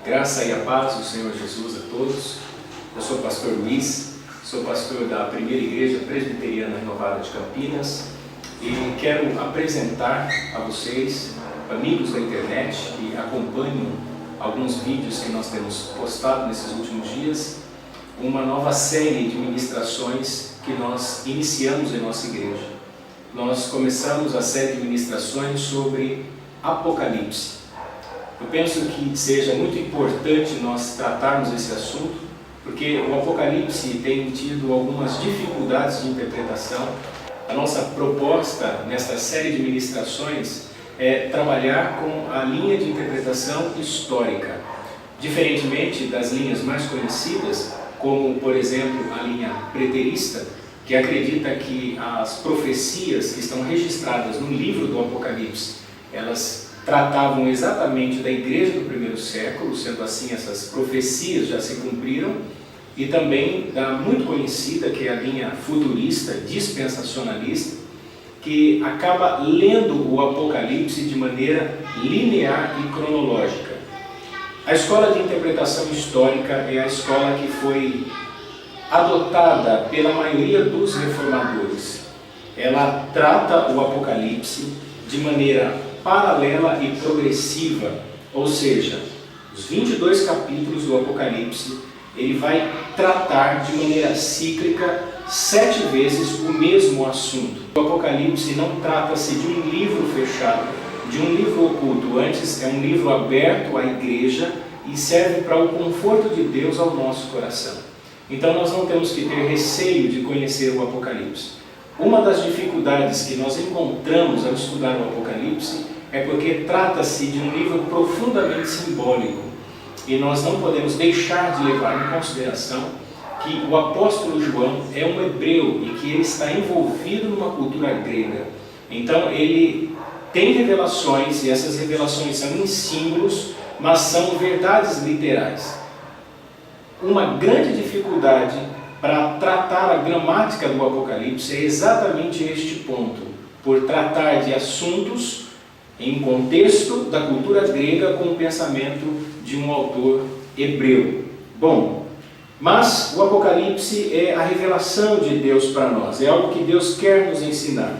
Graça e a paz do Senhor Jesus a todos. Eu sou o pastor Luiz, sou pastor da Primeira Igreja Presbiteriana Renovada de Campinas e quero apresentar a vocês, amigos da internet que acompanham alguns vídeos que nós temos postado nesses últimos dias, uma nova série de ministrações que nós iniciamos em nossa igreja. Nós começamos a série de ministrações sobre Apocalipse. Eu penso que seja muito importante nós tratarmos esse assunto, porque o Apocalipse tem tido algumas dificuldades de interpretação. A nossa proposta nesta série de ministrações é trabalhar com a linha de interpretação histórica, diferentemente das linhas mais conhecidas, como, por exemplo, a linha preterista, que acredita que as profecias que estão registradas no livro do Apocalipse, elas tratavam exatamente da igreja do primeiro século, sendo assim essas profecias já se cumpriram, e também da muito conhecida, que é a linha futurista, dispensacionalista, que acaba lendo o Apocalipse de maneira linear e cronológica. A escola de interpretação histórica é a escola que foi adotada pela maioria dos reformadores. Ela trata o Apocalipse de maneira paralela e progressiva, ou seja, os 22 capítulos do Apocalipse, ele vai tratar de maneira cíclica 7 vezes o mesmo assunto. O Apocalipse não trata-se de um livro fechado, de um livro oculto, antes é um livro aberto à igreja e serve para o conforto de Deus ao nosso coração. Então nós não temos que ter receio de conhecer o Apocalipse. Uma das dificuldades que nós encontramos ao estudar o Apocalipse é porque trata-se de um livro profundamente simbólico e nós não podemos deixar de levar em consideração que o apóstolo João é um hebreu e que ele está envolvido numa cultura grega. Então ele tem revelações e essas revelações são em símbolos, mas são verdades literais. Uma grande dificuldade para tratar a gramática do Apocalipse é exatamente este ponto, por tratar de assuntos em contexto da cultura grega com o pensamento de um autor hebreu. Bom, mas o Apocalipse é a revelação de Deus para nós, é algo que Deus quer nos ensinar.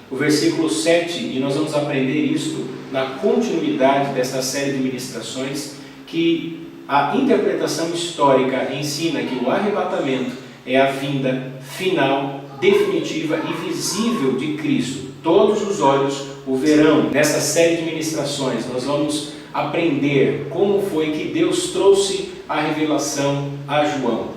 O versículo 7, e nós vamos aprender isto na continuidade desta série de ministrações, que a interpretação histórica ensina que o arrebatamento é a vinda final, definitiva e visível de Cristo. Todos os olhos o verão. Nessa série de ministrações nós vamos aprender como foi que Deus trouxe a revelação a João.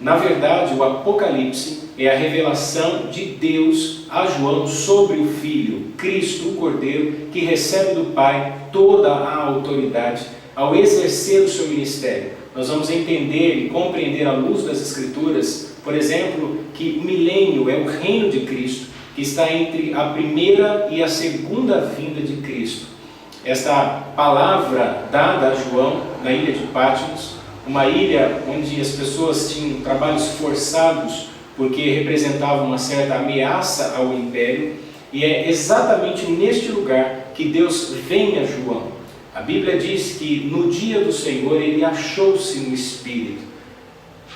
Na verdade, o Apocalipse é a revelação de Deus a João sobre o Filho, Cristo, o Cordeiro, que recebe do Pai toda a autoridade ao exercer o seu ministério. Nós vamos entender e compreender à luz das Escrituras, por exemplo, que o milênio é o reino de Cristo, que está entre a primeira e a segunda vinda de Cristo. Esta palavra dada a João na ilha de Patmos, uma ilha onde as pessoas tinham trabalhos forçados porque representavam uma certa ameaça ao império, e é exatamente neste lugar que Deus vem a João. A Bíblia diz que no dia do Senhor ele achou-se no Espírito.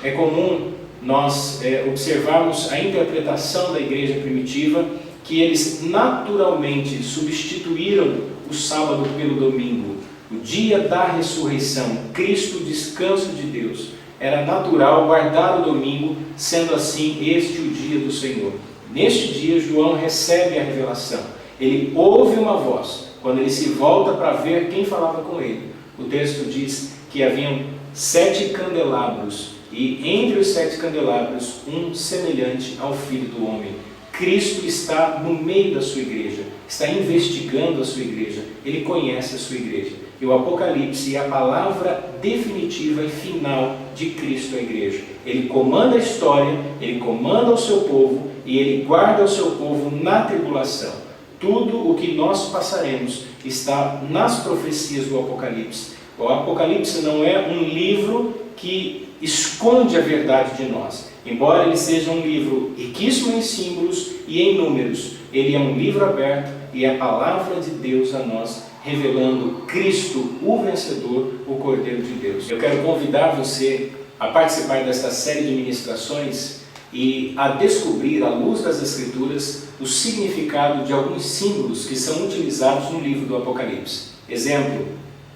É comum nós observarmos a interpretação da igreja primitiva, que eles naturalmente substituíram o sábado pelo domingo. O dia da ressurreição, Cristo, o descanso de Deus, era natural guardar o domingo, sendo assim este o dia do Senhor. Neste dia João recebe a revelação, ele ouve uma voz. Quando ele se volta para ver quem falava com ele, o texto diz que haviam 7 candelabros, e entre os 7 candelabros, um semelhante ao Filho do Homem. Cristo está no meio da sua igreja, está investigando a sua igreja, ele conhece a sua igreja. E o Apocalipse é a palavra definitiva e final de Cristo à igreja. Ele comanda a história, ele comanda o seu povo e ele guarda o seu povo na tribulação. Tudo o que nós passaremos está nas profecias do Apocalipse. O Apocalipse não é um livro que esconde a verdade de nós. Embora ele seja um livro riquíssimo em símbolos e em números, ele é um livro aberto e é a palavra de Deus a nós revelando Cristo, o vencedor, o Cordeiro de Deus. Eu quero convidar você a participar desta série de ministrações e a descobrir, à luz das Escrituras, o significado de alguns símbolos que são utilizados no livro do Apocalipse. Exemplo,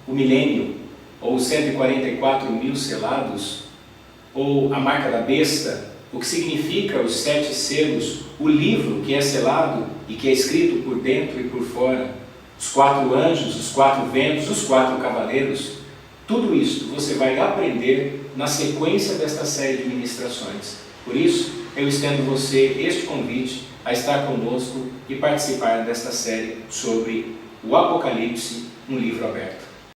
o milênio, ou os 144 mil selados, ou a marca da besta, o que significa os 7 selos, o livro que é selado e que é escrito por dentro e por fora, os 4 anjos, os 4 ventos, os 4 cavaleiros. Tudo isso você vai aprender na sequência desta série de ministrações. Por isso, eu estendo você este convite a estar conosco e participar desta série sobre o Apocalipse, um livro aberto.